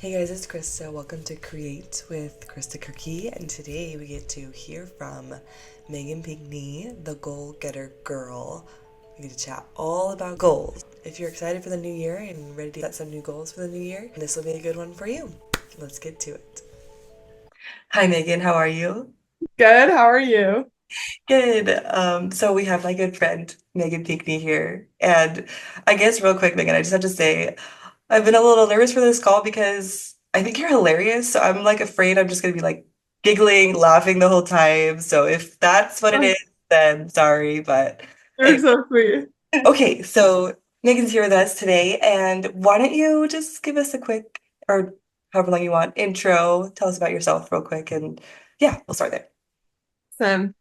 Hey guys, it's Krista. Welcome to Create with Krista Kirky, and today we get to hear from Meagan Pinckney, the goal getter girl. We get to chat all about goals. If you're excited for the new year and ready to set some new goals for the new year, this will be a good one for you. Let's get to it. Hi Meagan, how are you? Good. How are you? Good. So we have my good friend Meagan Pinckney here, and I guess real quick, Meagan, I just have to say I've been a little nervous for this call because I think you're hilarious. So I'm like afraid I'm just gonna be like giggling, laughing the whole time. So if that's what it Oh, is, then sorry. But you're anyway, so sweet. okay, so Megan's here with us today, and why don't you just give us a quick, or however long you want, intro, tell us about yourself real quick, and yeah, we'll start there. So,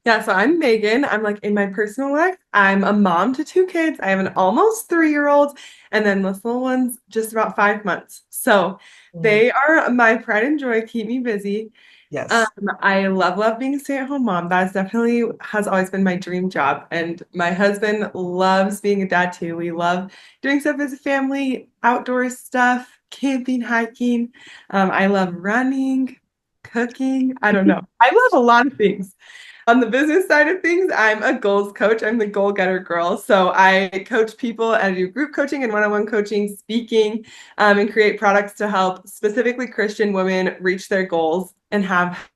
yeah, so I'm Megan. I'm like in my personal life, I'm a mom to two kids. I have an almost 3-year-old, and then this little one's just about 5 months. So Mm, they are my pride and joy, keep me busy. Um, yes. I love being a stay-at-home mom. That's definitely has always been my dream job. And my husband loves being a dad too. We love doing stuff as a family, outdoor stuff, camping, hiking. I love running, cooking. I don't know. I love a lot of things. On the business side of things, I'm a goals coach. I'm the goal getter girl. So I coach people and do group coaching and one-on-one coaching, speaking, and create products to help specifically Christian women reach their goals and have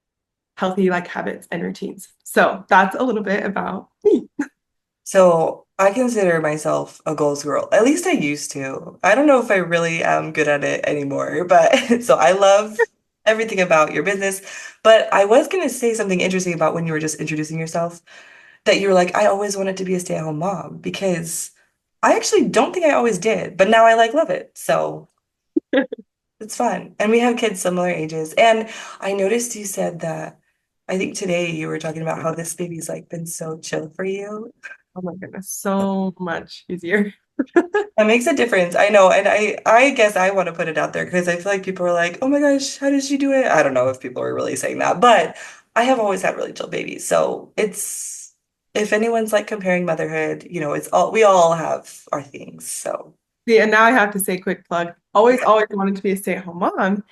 healthy like habits and routines. So that's a little bit about me. So I consider myself a goals girl. At least I used to. I don't know if I really am good at it anymore, but so I love everything about your business. But I was going to say something interesting about when you were just introducing yourself, that you were like, I always wanted to be a stay-at-home mom because I actually don't think I always did, but now I like love it. So it's fun. And we have kids similar ages. And I noticed you said that I think today you were talking about how this baby's like been so chill for you. Oh my goodness, so much easier. That makes a difference. I know. And I guess I want to put it out there because I feel like people are like, oh my gosh, how did she do it? I don't know if people are really saying that, but I have always had really chill babies. So it's, if anyone's like comparing motherhood, it's all, we all have our things. So See, and now I have to say quick plug. Always wanted to be a stay-at-home mom.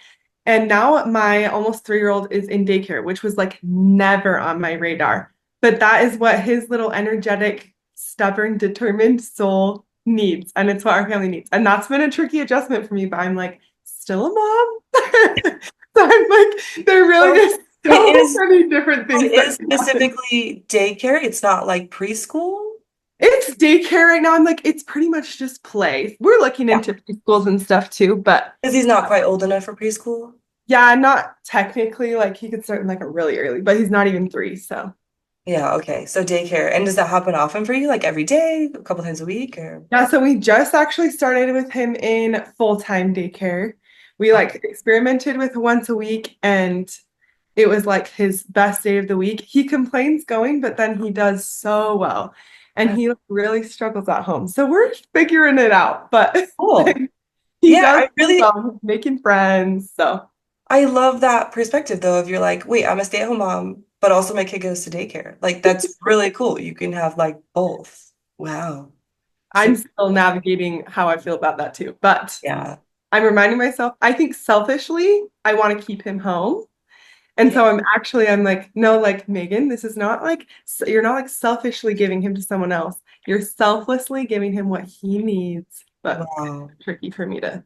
And now my almost 3-year-old is in daycare, which was like never on my radar. But that is what his little energetic, stubborn, determined soul needs. And it's what our family needs. And that's been a tricky adjustment for me, but I'm like, still a mom. So I'm like, there really so is it so is, many different it things that is can happen. specifically daycare. It's not like preschool. It's daycare right now. I'm like, it's pretty much just play. We're looking Yeah. into preschools and stuff too, but Because he's not quite old enough for preschool. yeah, not technically like he could start in like a really early, but he's not even 3, so. Yeah, okay. So daycare. And does that happen often for you? Like every day, a couple times a week, or? Yeah, so we just actually started with him in full-time daycare. We Oh, like experimented with once a week and it was like his best day of the week. He complains going, but then he does so well. And he really struggles at home. So we're figuring it out, but cool. he Yeah, does I so really well. He's making friends. So I love that perspective though, of you're like, wait, I'm a stay-at-home mom, but also my kid goes to daycare. Like that's really cool. You can have like both. Wow. So I'm still navigating how I feel about that too. But yeah. I'm reminding myself, I think selfishly, I want to keep him home. And Yeah. so I'm like, no, like Megan, this is not like, you're not like selfishly giving him to someone else. You're selflessly giving him what he needs. But Wow. tricky for me to,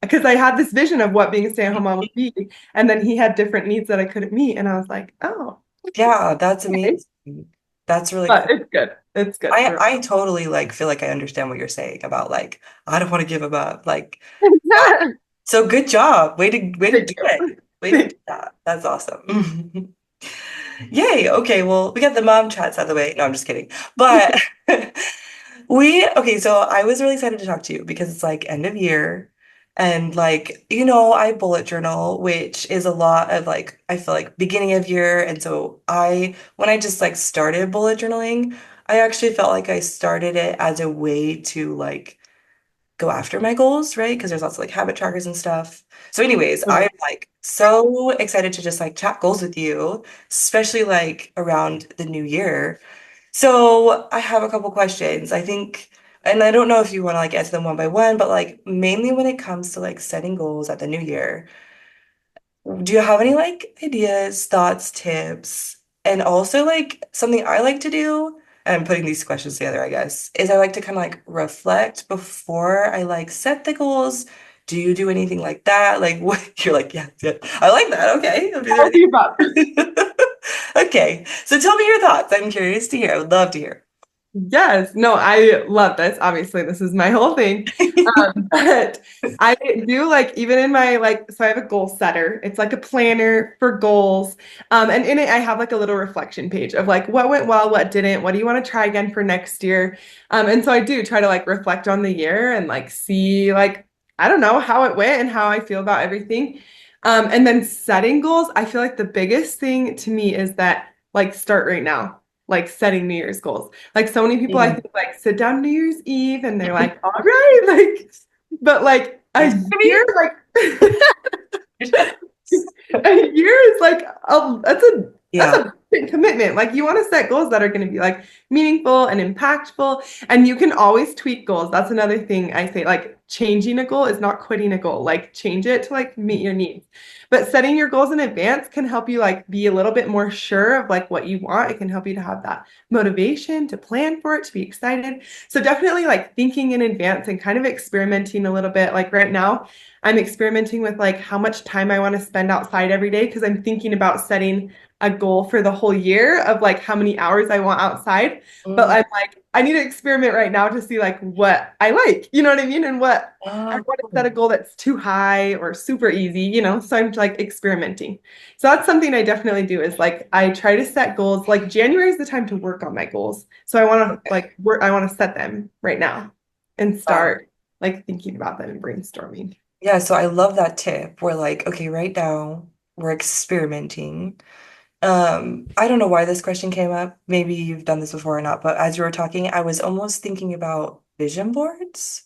because I had this vision of what being a stay-at-home mom would be. And then he had different needs that I couldn't meet. And I was like, oh, Yeah, that's okay. amazing. That's really But cool. it's good. It's good I for I totally like feel like I understand what you're saying about like I don't want to give him up. Like so good job. Way to Thank do you. it. Way to do Thank that. That's awesome. Yay. Okay, well, we got the mom chats out of the way. No, I'm just kidding. But okay, so I was really excited to talk to you because it's like end of year and like, I bullet journal, which is a lot of like I feel like beginning of year. And so when I just like started bullet journaling, I actually felt like I started it as a way to like go after my goals, right? Because there's lots of like habit trackers and stuff. So, anyways, I'm you. like so excited to just like chat goals with you, especially like around the new year. So, I have a couple questions. I think And I don't know if you want to like answer them one by one, but like mainly when it comes to like setting goals at the new year, do you have any like ideas, thoughts, tips? And also like something I like to do, and I'm putting these questions together, I guess, is I like to kind of like reflect before I like set the goals. Do you do anything like that? Like what you're like, yeah, yeah, I like that. Okay, I'll do Tell me about this. that. Okay, so tell me your thoughts. I'm curious to hear. I would love to hear. Yes, no, I love this. Obviously, this is my whole thing. But I do like even in my like so I have a goal setter. It's like a planner for goals. And in it I have like a little reflection page of like what went well, what didn't, what do you want to try again for next year? And so I do try to like reflect on the year and like see like I don't know how it went and how I feel about everything. And then setting goals, I feel like the biggest thing to me is that like start right now, like setting New Year's goals. Like so many people I Mhm. think like sit down New Year's Eve and they're like, all right, like, but like Thanks a for year, like me. a year is like that's Yeah. a big commitment. Like you want to set goals that are going to be like meaningful and impactful, and you can always tweak goals. That's another thing I say. Like changing a goal is not quitting a goal. Like change it to like meet your needs. But setting your goals in advance can help you like be a little bit more sure of like what you want. It can help you to have that motivation to plan for it, to be excited. So definitely like thinking in advance and kind of experimenting a little bit. Like right now, I'm experimenting with like how much time I want to spend outside every day because I'm thinking about setting a goal for the whole year of like how many hours I want outside. But Mm. I'm like, I need to experiment right now to see like what I like, you know what I mean? And what I don't want to set a goal that's too high or super easy, you know? So I'm like experimenting. So that's something I definitely do is like I try to set goals. Like January is the time to work on my goals. So I want to Okay. like work, I want to set them right now and Wow. start like thinking about them and brainstorming. Yeah, so I love that tip. We're like, okay, right now we're experimenting. I don't know why this question came up. Maybe you've done this before or not, but as you were talking, I was almost thinking about vision boards.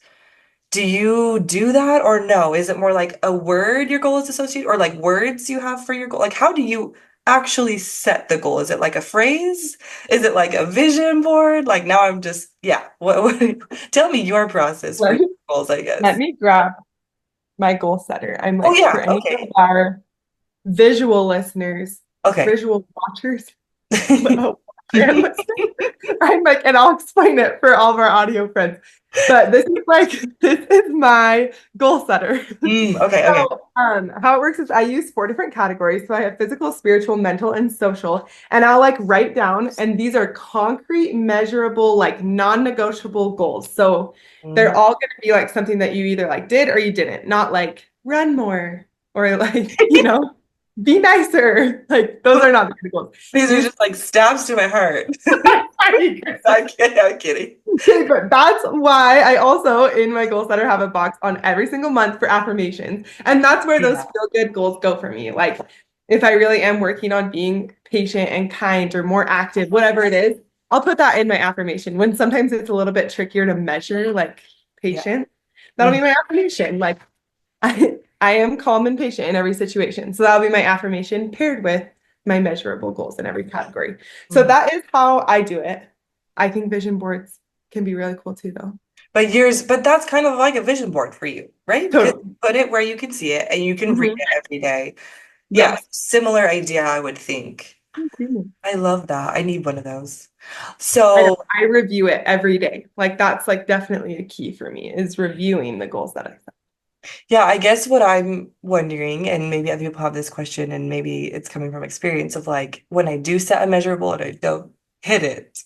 Do you do that or no? Is it more like a word your goal is associated or like words you have for your goal? Like how do you actually set the goal? Is it like a phrase? Is it like a vision board? Like now I'm just, yeah. What tell me your process for Let your me, goals, I let guess. me grab my goal setter. I'm Oh like, for yeah, any of okay. our visual listeners, Okay. visual watchers, and listeners, I'm like, and I'll explain it for all of our audio friends. But this is like, this is my goal setter. Okay, okay. So, how it works is I use four different categories. So I have physical, spiritual, mental, and social. And I'll like write down, and these are concrete, measurable, like non-negotiable goals. So Mm. they're all going to be like something that you either like did or you didn't, not like run more or like, be nicer. Like those are not the good goals. These are These just like stabs to my heart. I'm kidding, I'm kidding. Okay, but that's why I also in my goal setter have a box on every single month for affirmations. And that's where those Yeah, feel good goals go for me. Like if I really am working on being patient and kind or more active, whatever it is, I'll put that in my affirmation. When sometimes it's a little bit trickier to measure, like yeah. patience, that'll Mm. be my affirmation. Like I am calm and patient in every situation. So that'll be my affirmation paired with my measurable goals in every category. So Mm. that is how I do it. I think vision boards can be really cool too, though. But that's kind of like a vision board for you, right? Because Totally. you put it where you can see it and you can read Hmm. it every day. Yeah, Yes. similar idea, I would think. Mhm. I love that. I need one of those. I know. So, I review it every day. Like that's like definitely a key for me is reviewing the goals that I set. yeah, I guess what I'm wondering, and maybe other people have this question, and maybe it's coming from experience of like when I do set a measurable and I don't hit it,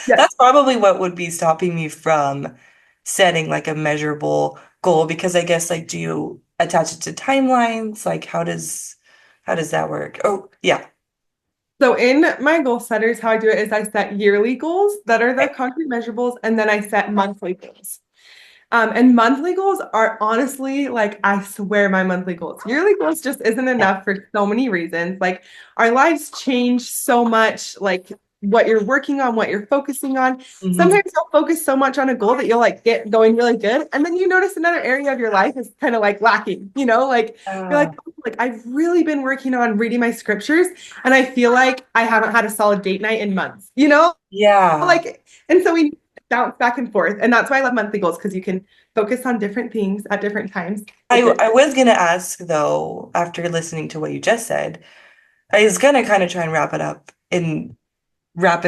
Yes. that's probably what would be stopping me from setting like a measurable goal because I guess like do you attach it to timelines? Like how does that work? Oh, yeah. So in my goal setters, how I do it is I set yearly goals that are the Okay. concrete measurables, and then I set monthly goals. And monthly goals are honestly like, I swear my monthly goals. Yearly goals just isn't Yeah. enough for so many reasons. Like, our lives change so much, like, what you're working on, what you're focusing on. Hmm. Sometimes you'll focus so much on a goal that you'll like get going really good. And then you notice another area of your life is kind of like lacking, like you're like, oh, like I've really been working on reading my scriptures and I feel like I haven't had a solid date night in months, Yeah. like, and so we need bounce back and forth. And that's why I love monthly goals because you can focus on different things at different times. I If it I was gonna ask though, after listening to what you just said, I was gonna kind of try and wrap it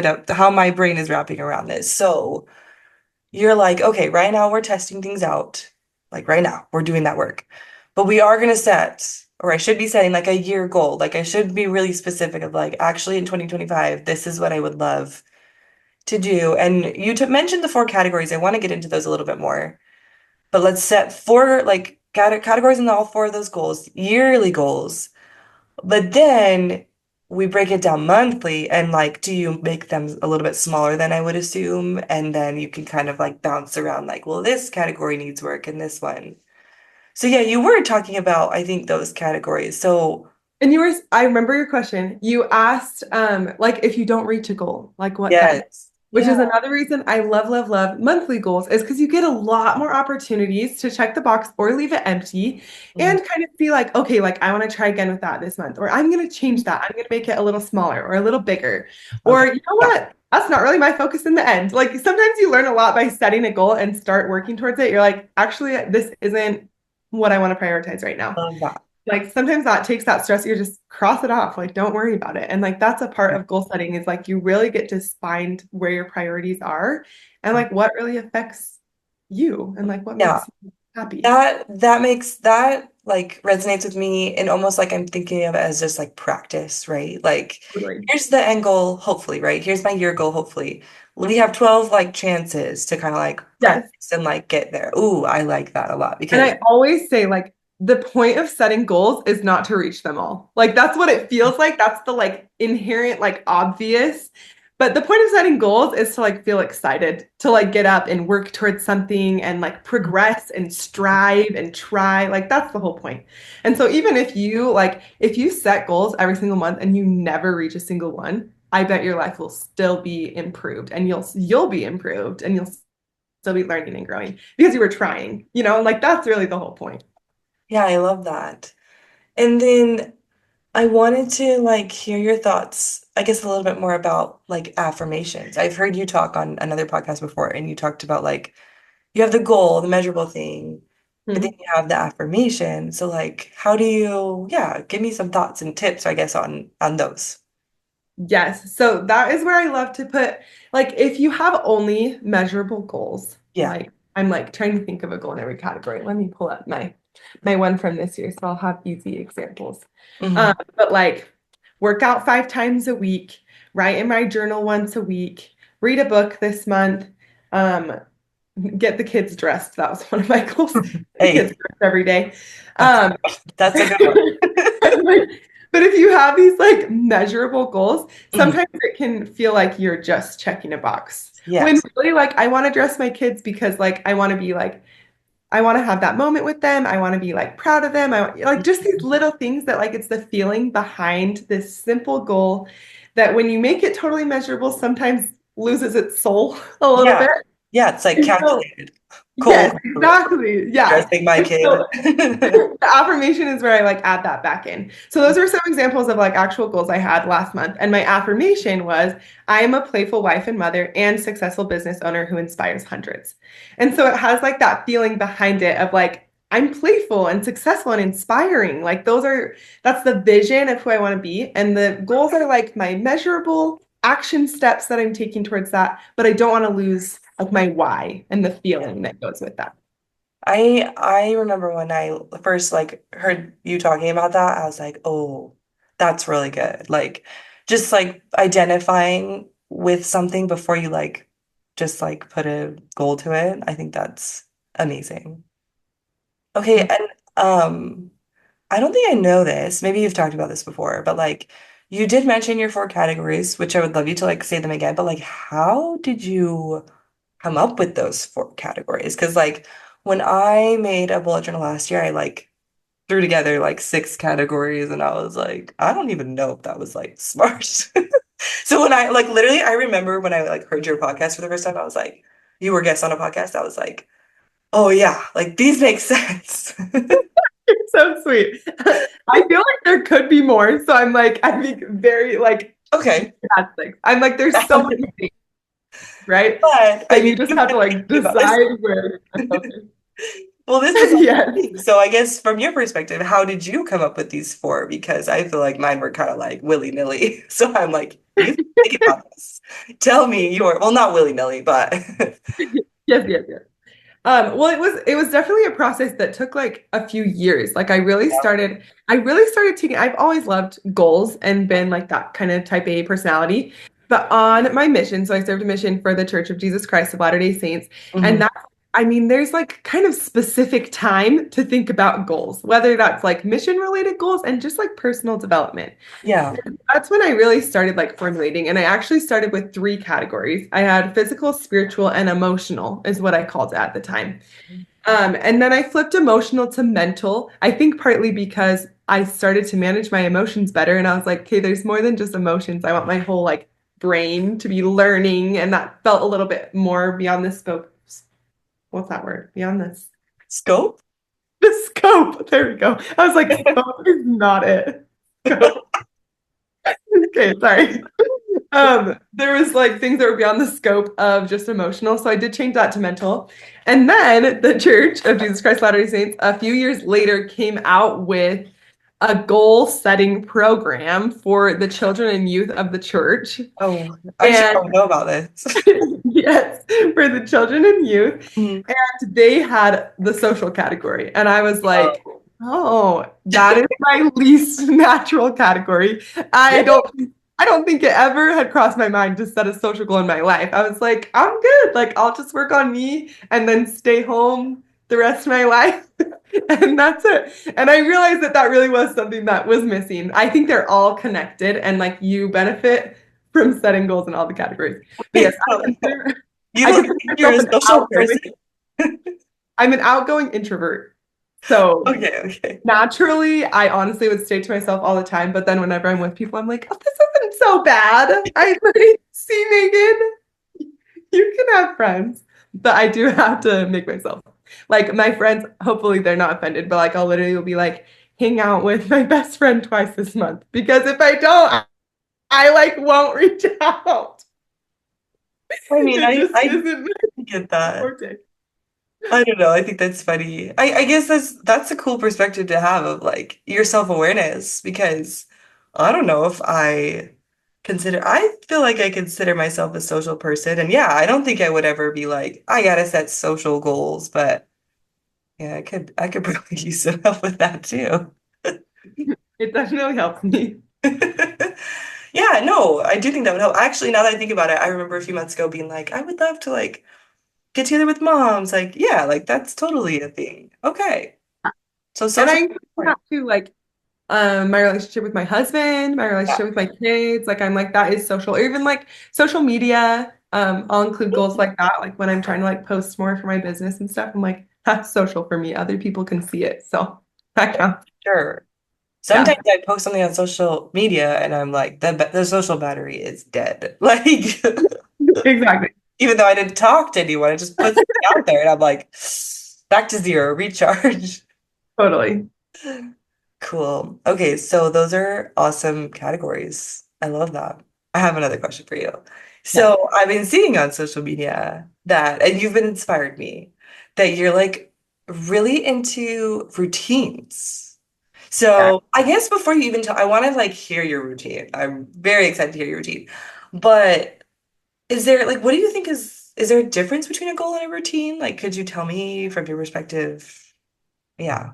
up how my brain is wrapping around this. So you're like, okay, right now we're testing things out. Like right now, we're doing that work. But we are gonna set, or I should be setting like a year goal. Like I should be really specific of like, actually in 2025, this is what I would love to do. And you mentioned the four categories. I want to get into those a little bit more. But let's set four like categories in all four of those goals, yearly goals. But then we break it down monthly and like, do you make them a little bit smaller than I would assume? And then you can kind of like bounce around like, well, this category needs work and this one. So yeah, you were talking about, I think, those categories. So And you were, I remember your question. You asked, like, if you don't reach a goal, like what then? yes. Which Yeah. is another reason I love, love, love monthly goals is because you get a lot more opportunities to check the box or leave it empty Mhm. and kind of be like, okay, like I want to try again with that this month, or I'm going to change that. I'm going to make it a little smaller or a little bigger. Or Okay. you know Yeah. what? That's not really my focus in the end. Like sometimes you learn a lot by setting a goal and start working towards it. You're like, actually, this isn't what I want to prioritize right now. Love that. Like sometimes that takes that stress, you just cross it off, like don't worry about it. And like that's a part Yeah. of goal setting is like you really get to find where your priorities are and like what really affects you and like what Yeah. makes you happy. That makes that like resonates with me and almost like I'm thinking of it as just like practice, right? Like Totally. here's the end goal, hopefully, right? Here's my year goal, hopefully. We have 12 like chances to kind of like Yes. practice and like get there. Ooh, I like that a lot And because I always say like the point of setting goals is not to reach them all. Like that's what it feels like. That's the like inherent, like obvious. But the point of setting goals is to like feel excited to like get up and work towards something and like progress and strive and try. Like that's the whole point. And so even if you set goals every single month and you never reach a single one, I bet your life will still be improved and you'll be improved and you'll still be learning and growing because you were trying, like that's really the whole point. yeah, I love that. And then I wanted to like hear your thoughts, I guess a little bit more about like affirmations. I've heard you talk on another podcast before and you talked about like you have the goal, the measurable thing, but then Hmm. you have the affirmation. So like how do you, yeah, give me some thoughts and tips, I guess, on those. Yes. So that is where I love to put, like, if you have only measurable goals, Yeah. like I'm like trying to think of a goal in every category. Let me pull up my one from this year, so I'll have easy examples. Hmm. But like work out 5 times a week, write in my journal once a week, read a book this month, um, get the kids dressed. That was one of my goals. The kids Hey, dressed every day. that's Um, that's a good one. but if you have these like measurable goals, Mhm. sometimes it can feel like you're just checking a box. When Yes. really like I want to dress my kids because like I want to have that moment with them. I want to be like proud of them. I want like just these little things that like it's the feeling behind this simple goal that when you make it totally measurable, sometimes loses its soul a little Yeah. bit. Yeah, it's like And so calculated. Cool. yes, exactly. Yeah. Dressing my And kid. so the affirmation is where I like add that back in. So those are some examples of like actual goals I had last month. And my affirmation was I am a playful wife and mother and successful business owner who inspires hundreds. And so it has like that feeling behind it of like I'm playful and successful and inspiring. Like that's the vision of who I want to be. And the goals are like my measurable action steps that I'm taking towards that, but I don't want to lose like my why and the feeling that goes with that. I remember when I first like heard you talking about that, I was like, "Oh, that's really good." Like just like identifying with something before you like just like put a goal to it. I think that's amazing. Okay, and I don't think I know this. Maybe you've talked about this before, but like you did mention your four categories, which I would love you to like say them again, but like how did you come up with those four categories? Because like when I made a bullet journal last year, I like threw together like six categories and I was like, I don't even know if that was like smart. So when I like literally I remember when I like heard your podcast for the first time, I was like, you were guest on a podcast, I was like, oh yeah, like these make sense. So sweet. I feel like there could be more. So I'm like, I think very like Okay. fantastic. I'm like, there's so many things. right? But So I mean, you just you've have been to like thinking about this. decide where to focus. Well, this is Yes. amazing. So I guess from your perspective, how did you come up with these four? Because I feel like mine were kind of like willy-nilly. So I'm like, you think about this. Tell me your, well, not willy-nilly, but Yes, yes, yes. Well, it was definitely a process that took like a few years. Like I really started taking, I've always loved goals and been like that kind of type A personality. But on my mission, so I served a mission for the Church of Jesus Christ of Latter-day Saints. And Mhm. that, I mean, there's like kind of specific time to think about goals, whether that's like mission related goals and just like personal development. Yeah. That's when I really started like formulating, and I actually started with three categories. I had physical, spiritual, and emotional, is what I called it at the time. And then I flipped emotional to mental. I think partly because I started to manage my emotions better, and I was like, okay, there's more than just emotions. I want my whole like brain to be learning, and that felt a little bit more beyond the scope. What's that word? Beyond this. Scope? The scope. There we go. I was like, scope is not it. Scope. Okay, sorry. There was like things that were beyond the scope of just emotional. So I did change that to mental. And then the Church of Jesus Christ Latter-day Saints, a few years later, came out with a goal setting program for the children and youth of the church. Oh, I should And probably know about this. yes, for the children and youth. Mhm. And they had the social category. And I was like, Oh. oh, that is my least natural category. I Really? don't I don't think it ever had crossed my mind to set a social goal in my life. I was like, I'm good. Like I'll just work on me and then stay home the rest of my life. And that's it. And I realized that that really was something that was missing. I think they're all connected and like you benefit from setting goals in all the categories. But yes, Wait, so you I look consider like you're myself a an social outgoing, person. I'm an outgoing introvert. So Okay, okay. naturally, I honestly would stay to myself all the time. But then whenever I'm with people, I'm like, oh, this isn't so bad. I already see Megan. You can have friends. But I do have to make myself. Like my friends, hopefully they're not offended, but like I'll literally will be like, hang out with my best friend twice this month. Because if I don't, I like won't reach out. I mean, It just I isn't my get that. forte. I don't know. I think that's funny. I guess that's a cool perspective to have of like your self-awareness because I don't know if I feel like I consider myself a social person and yeah, I don't think I would ever be like I gotta set social goals, but yeah, I could probably use some help with that too. It definitely helps me. Yeah, no, I do think that would help. Actually, now that I think about it, I remember a few months ago being like, I would love to like get together with moms. Like, yeah, like that's totally a thing. Okay. So And social I have to like my relationship with my husband, my yeah. relationship with my kids, like I'm like that is social, or even like social media. I'll include goals like that, like when I'm trying to like post more for my business and stuff. I'm like, that's social for me. Other people can see it. So that counts. Sure. Yeah, Sometimes I post something on social media and I'm like, the social battery is dead. Like, exactly. even though I didn't talk to anyone, I just put something out there and I'm like, back to zero, recharge. Totally. Cool. Okay, so those are awesome categories. I love that. I have another question for you. Yeah. So I've been seeing on social media that, and you've been inspired me, that you're like really into routines. Yeah. So I guess before you even tell, I want to like hear your routine. I'm very excited to hear your routine. But is there like, what do you think is there a difference between a goal and a routine? Like, could you tell me from your perspective? Yeah,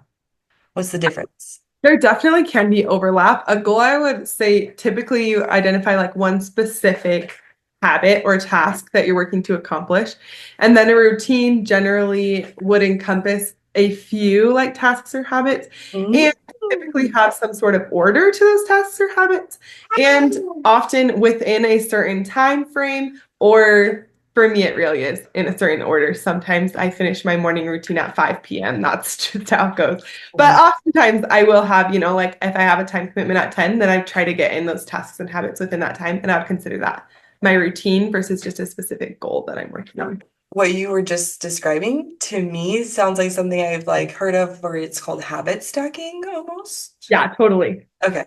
what's the difference? There definitely can be overlap. A goal, I would say, typically you identify like one specific habit or task that you're working to accomplish. And then a routine generally would encompass a few like tasks or habits Mm. and typically have some sort of order to those tasks or habits and often within a certain time frame or for me it really is in a certain order. Sometimes I finish my morning routine at 5 p.m. That's just how it goes. But oftentimes I will have, like if I have a time commitment at 10, then I try to get in those tasks and habits within that time. And I would consider that my routine versus just a specific goal that I'm working on. What you were just describing to me sounds like something I've like heard of where it's called habit stacking almost. Yeah, totally. Okay,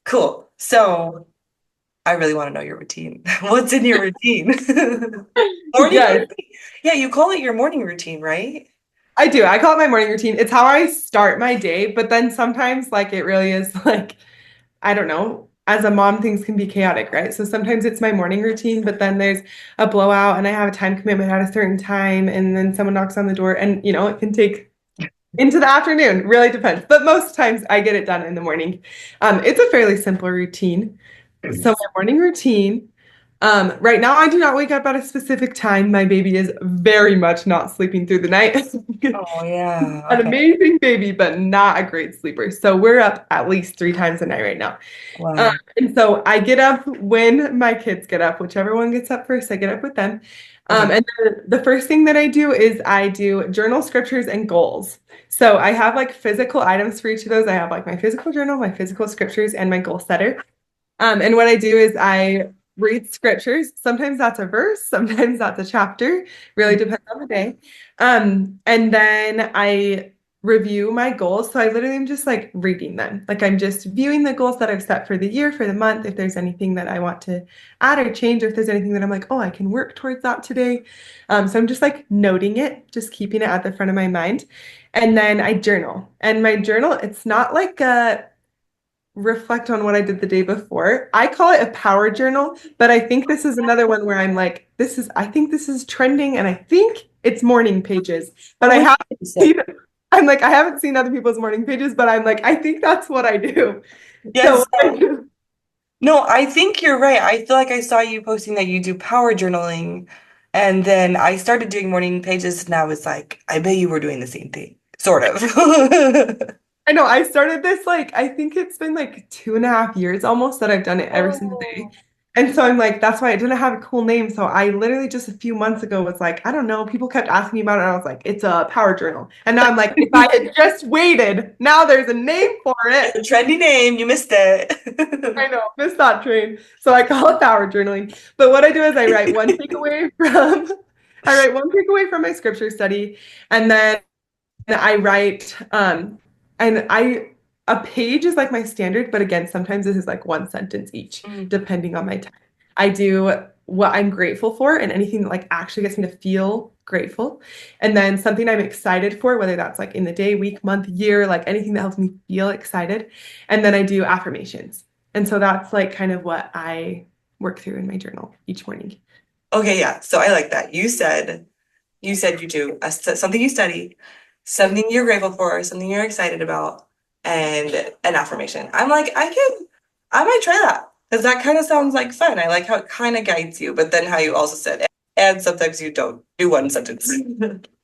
cool. So I really want to know your routine. What's in your routine? Morning Yes, routine? Yeah, you call it your morning routine, right? I do. I call it my morning routine. It's how I start my day, but then sometimes like it really is like I don't know. As a mom, things can be chaotic, right? So sometimes it's my morning routine, but then there's a blowout and I have a time commitment at a certain time, and then someone knocks on the door, and it can take into the afternoon. Really depends. But most times I get it done in the morning. It's a fairly simple routine. So my morning routine. Right now I do not wake up at a specific time. My baby is very much not sleeping through the night. Oh yeah. An Okay. amazing baby, but not a great sleeper. So we're up at least 3 times a night right now. Wow. And so I get up when my kids get up, whichever one gets up first, I get up with them. Okay. And the first thing that I do is I do journal scriptures and goals. So I have like physical items for each of those. I have like my physical journal, my physical scriptures, and my goal setter. And what I do is I read scriptures. Sometimes that's a verse, sometimes that's a chapter, really depends on the day. And then I review my goals. So I literally am just like reading them. Like I'm just viewing the goals that I've set for the year, for the month, if there's anything that I want to add or change, or if there's anything that I'm like, oh, I can work towards that today. So I'm just like noting it, just keeping it at the front of my mind. And then I journal. And my journal, it's not like a reflect on what I did the day before. I call it a power journal, but I think this is another one where I'm like, I think this is trending, and I think it's morning pages, but Oh, I what haven't did you say? seen, I'm like, I haven't seen other people's morning pages, but I'm like, I think that's what I do. So Yes. what I do, No, I think you're right. I feel like I saw you posting that you do power journaling, and then I started doing morning pages, and I was like, I bet you were doing the same thing, sort of. I know I started this like I think it's been like 2.5 years almost that I've done it every single day. Oh. And so I'm like, that's why I didn't have a cool name. So I literally just a few months ago was like, I don't know. People kept asking me about it. And I was like, it's a power journal. And now I'm like, if I had just waited, now there's a name for it. It's a trendy name. You missed I it. know, missed that train. So I call it power journaling. But what I do is I write one takeaway from my scripture study, and then I write and I a page is like my standard, but again, sometimes this is like one sentence each, Mm. depending on my time. I do what I'm grateful for and anything that like actually gets me to feel grateful. And then something I'm excited for, whether that's like in the day, week, month, year, like anything that helps me feel excited. And then I do affirmations. And so that's like kind of what I work through in my journal each morning. Okay, yeah. So I like that. You said you do something you study, something you're grateful for, something you're excited about, and an affirmation. I'm like, I might try that because that kind of sounds like fun. I like how it kind of guides you, but then how you also said, and sometimes you don't do one sentence.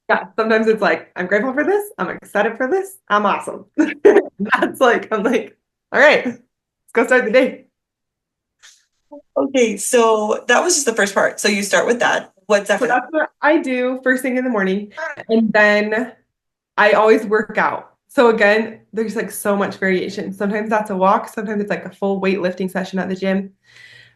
Yeah, sometimes it's like, I'm grateful for this. I'm excited for this. I'm awesome. That's like, I'm like, all right, let's go start the day. Okay, so that was just the first part. So you start with that. What's So after that? that's what I do first thing in the morning. And then I always work out. So again, there's like so much variation. Sometimes that's a walk, sometimes it's like a full weightlifting session at the gym.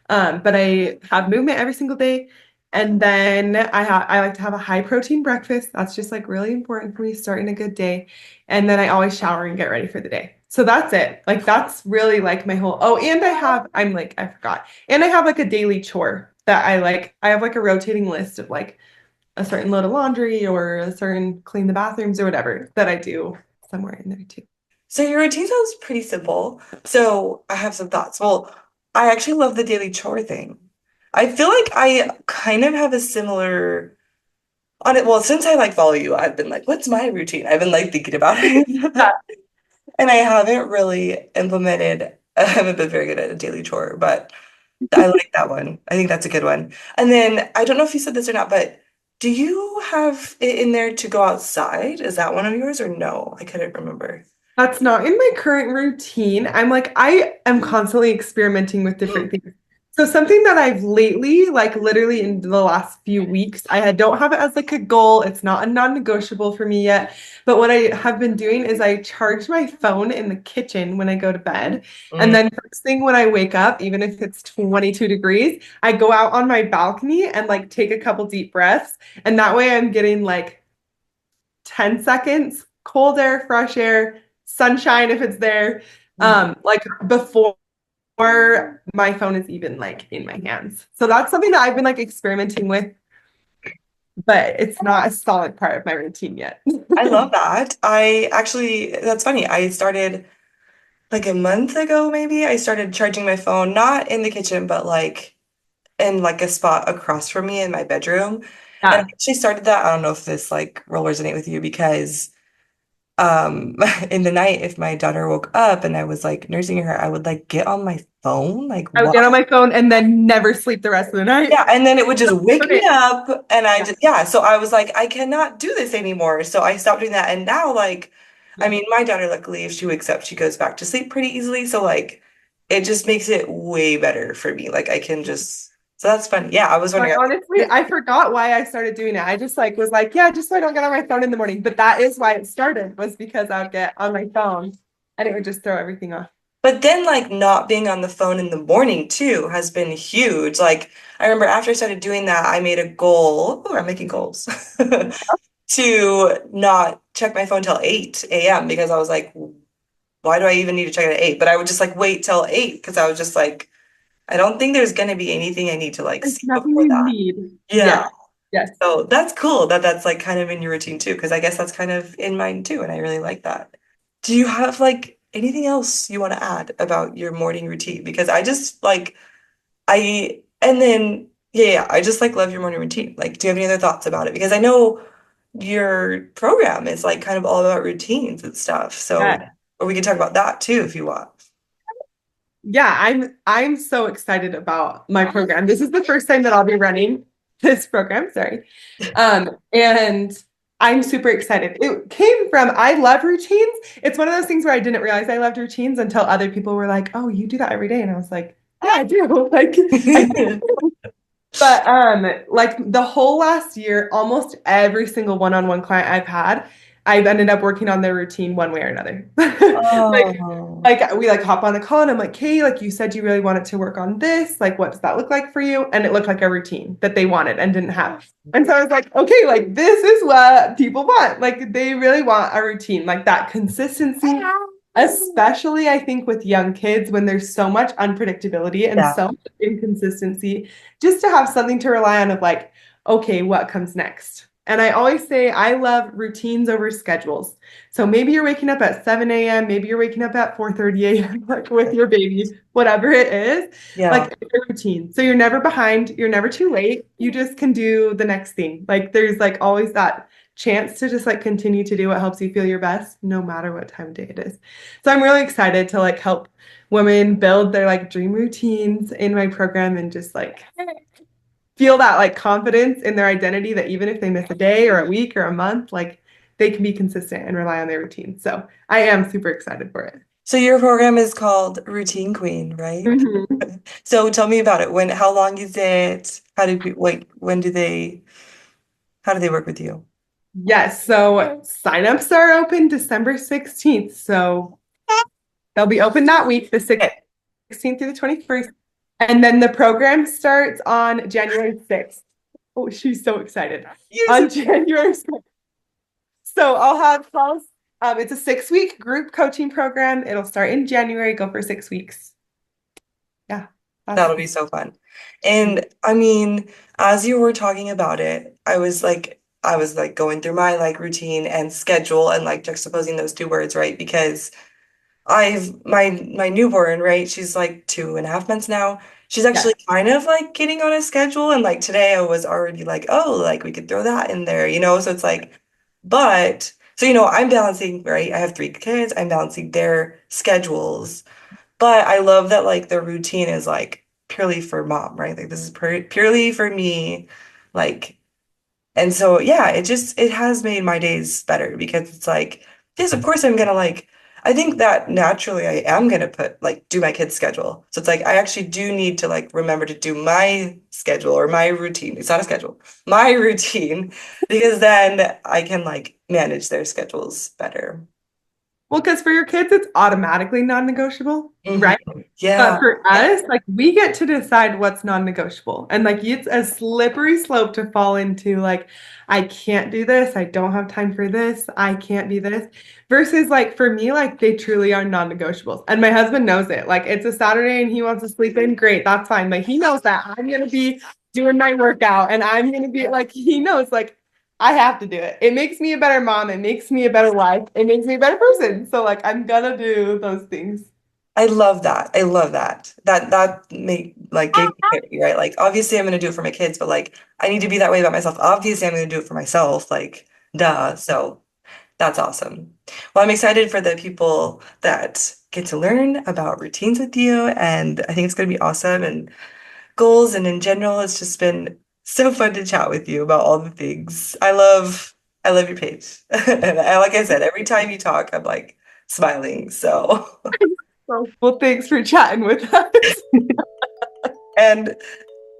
But I have movement every single day. And then I like to have a high protein breakfast. That's just like really important for me starting a good day. And then I always shower and get ready for the day. So that's it. Like that's really like my whole and I'm like, I forgot. And I have like a daily chore that I like. I have like a rotating list of like a certain load of laundry or a certain clean the bathrooms or whatever that I do somewhere in there too. So your routine sounds pretty simple. So I have some thoughts. Well, I actually love the daily chore thing. I feel like I kind of have a similar on it. Well, since I like follow you, I've been like, what's my routine? I've been like thinking about it. And I haven't really implemented, I haven't been very good at a daily chore, but I like that one. I think that's a good one. And then I don't know if you said this or not, but do you have it in there to go outside? Is that one of yours or no? I couldn't remember. That's not in my current routine. I'm like, I am constantly experimenting with different things. So something that I've lately, like literally in the last few weeks, don't have it as like a goal. It's not a non-negotiable for me yet. But what I have been doing is I charge my phone in the kitchen when I go to bed. And Mm. then first thing when I wake up, even if it's 22 degrees, I go out on my balcony and like take a couple deep breaths. And that way I'm getting like 10 seconds, cold air, fresh air, sunshine if it's there, Mm. like before. or my phone is even like in my hands. So that's something that I've been like experimenting with, but it's not a solid part of my routine yet. I love that. I actually, that's funny. I started like a month ago, maybe. I started charging my phone, not in the kitchen, but like in like a spot across from me in my bedroom. And I Yeah. actually started that. I don't know if this like will resonate with you because in the night, if my daughter woke up and I was like nursing her, I would like get on my phone, like I would what? get on my phone and then never sleep the rest of the night. Yeah, and then it would just wake me Okay. up and I Yeah. just yeah, so I was like, I cannot do this anymore. So I stopped doing that. And now like I Yeah. mean, my daughter, luckily, if she wakes up, she goes back to sleep pretty easily. So like it just makes it way better for me. Like I can just so that's funny. Yeah, I was But wondering. honestly, I forgot why I started doing it. I just like was like, yeah, just so I don't get on my phone in the morning. But that is why it started, was because I would get on my phone and it would just throw everything off. But then like not being on the phone in the morning too has been huge. Like I remember after I started doing that, I made a goal. Oh, I'm making goals. To not check my phone till 8 a.m. because I was like, why do I even need to check it at 8? But I would just like wait till 8 because I was just like, I don't think there's gonna be anything I need to like It's see nothing before you that. need. Yeah. Yes. Yes. So that's cool that that's like kind of in your routine too, because I guess that's kind of in mine too, and I really like that. Do you have like anything else you want to add about your morning routine? Because I just like and then yeah, I just like love your morning routine. Like, do you have any other thoughts about it? Because I know your program is like kind of all about routines and stuff. So, Yeah. or we can talk about that too if you want. Yeah, I'm so excited about my program. This is the first time that I'll be running this program, sorry. And I'm super excited. It came from I love routines. It's one of those things where I didn't realize I loved routines until other people were like, "Oh, you do that every day." And I was like, "Yeah, I do." Like I But like the whole last year, almost every single one-on-one client I've had, I've ended up working on their routine one way or another. Like Oh, we like hop on a call and I'm like, "Hey, like you said you really wanted to work on this. Like what does that look like for you?" And it looked like a routine that they wanted and didn't have. And so I was like, "Okay, like this is what people want. Like they really want a routine, like that consistency." Especially, I think, with young kids when there's so much unpredictability and yeah. so much inconsistency, just to have something to rely on of like, okay, what comes next? And I always say I love routines over schedules. So maybe you're waking up at 7 a.m., maybe you're waking up at 4:30 a.m., like with your baby, whatever it is, Yeah. like it's a routine. So you're never behind, you're never too late. You just can do the next thing. Like there's like always that chance to just like continue to do what helps you feel your best, no matter what time of day it is. So I'm really excited to like help women build their like dream routines in my program and just like feel that like confidence in their identity that even if they miss a day or a week or a month, like they can be consistent and rely on their routine. So I am super excited for it. So your program is called Routine Queen, right? Mhm. So tell me about it. How long is it? How do people, like, how do they work with you? Yes, so signups are open December 16th. So they'll be open that week, the Okay. 16th through the 21st. And then the program starts on January 6th. Oh, she's so excited. Yes. On January 6th. So I'll have calls. It's a 6-week group coaching program. It'll start in January, go for 6 weeks. Yeah, that's That'll be so fun. And I mean, as you were talking about it, I was like going through my like routine and schedule and like juxtaposing those two words, right? Because my newborn, right? She's like 2.5 months now. She's yeah, actually kind of like getting on a schedule. And like today I was already like, oh, like we could throw that in there, you know? So it's like, but so I'm balancing, right? I have 3 kids, I'm balancing their schedules. But I love that like the routine is like purely for mom, right? Like this is purely for me. Like and so, yeah, it has made my days better because it's like, yes, of course I'm gonna like, I think that naturally I am gonna do my kid's schedule. So it's like, I actually do need to like remember to do my schedule or my routine. It's not a schedule, my routine, because then I can like manage their schedules better. Well, because for your kids, it's automatically non-negotiable, Hmm. right? Yeah. But for Yeah. us, like we get to decide what's non-negotiable. And like it's a slippery slope to fall into like, I can't do this. I don't have time for this. I can't do this. Versus like for me, like they truly are non-negotiables. And my husband knows it. Like it's a Saturday and he wants to sleep in. Great, that's fine. Like he knows that I'm gonna be doing my workout and I'm gonna be like, he knows like I have to do it. It makes me a better mom. It makes me a better wife. It makes me a better person. So like I'm gonna do those things. I love that. I love that. That make like gave me clarity, right? Like obviously I'm gonna do it for my kids, but like I need to be that way about myself. Obviously I'm gonna do it for myself. Like duh. So that's awesome. Well, I'm excited for the people that get to learn about routines with you, and I think it's gonna be awesome. And goals, and in general, it's just been so fun to chat with you about all the things. I love your page. And like I said, every time you talk, I'm like smiling. So So, well, thanks for chatting with us. and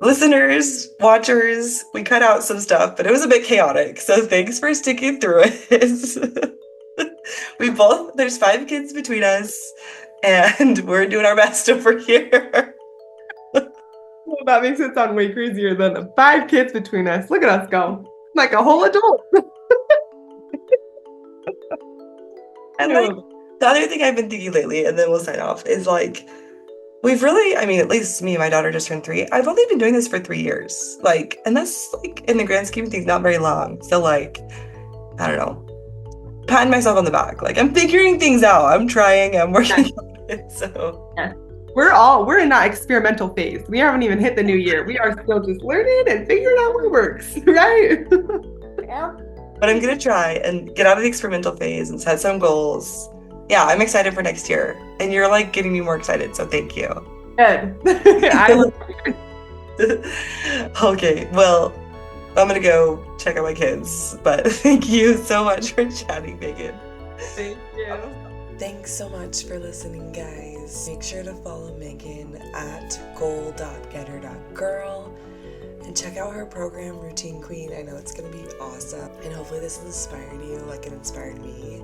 listeners, watchers, we cut out some stuff, but it was a bit chaotic. So thanks for sticking through it. There's 5 kids between us, and we're doing our best over here. Well, that makes it sound way crazier than the 5 kids between us. Look at us go. Like a whole adult. And like the other thing I've been thinking lately, and then we'll sign off, is like we've really, I mean, at least me and my daughter just turned 3. I've only been doing this for 3 years. Like, and that's like in the grand scheme of things, not very long. So like, I don't know, patting myself on the back. Like I'm figuring things out. I'm trying, I'm working Yes, on it. So yes. We're in that experimental phase. We haven't even hit the new year. We are still just learning and figuring out what works, right? yeah. But I'm gonna try and get out of the experimental phase and set some goals. Yeah, I'm excited for next year. And you're like getting me more excited, so thank you. Good. I love it. Okay, well, I'm gonna go check out my kids, but thank you so much for chatting, Megan. Thank you. Thanks so much for listening, guys. Make sure to follow Megan at goal.getter.girl and check out her program, Routine Queen. I know it's gonna be awesome. And hopefully this has inspired you like it inspired me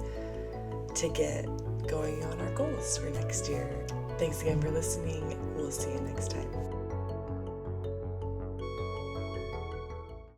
to get going on our goals for next year. Thanks again for listening. We'll see you next time.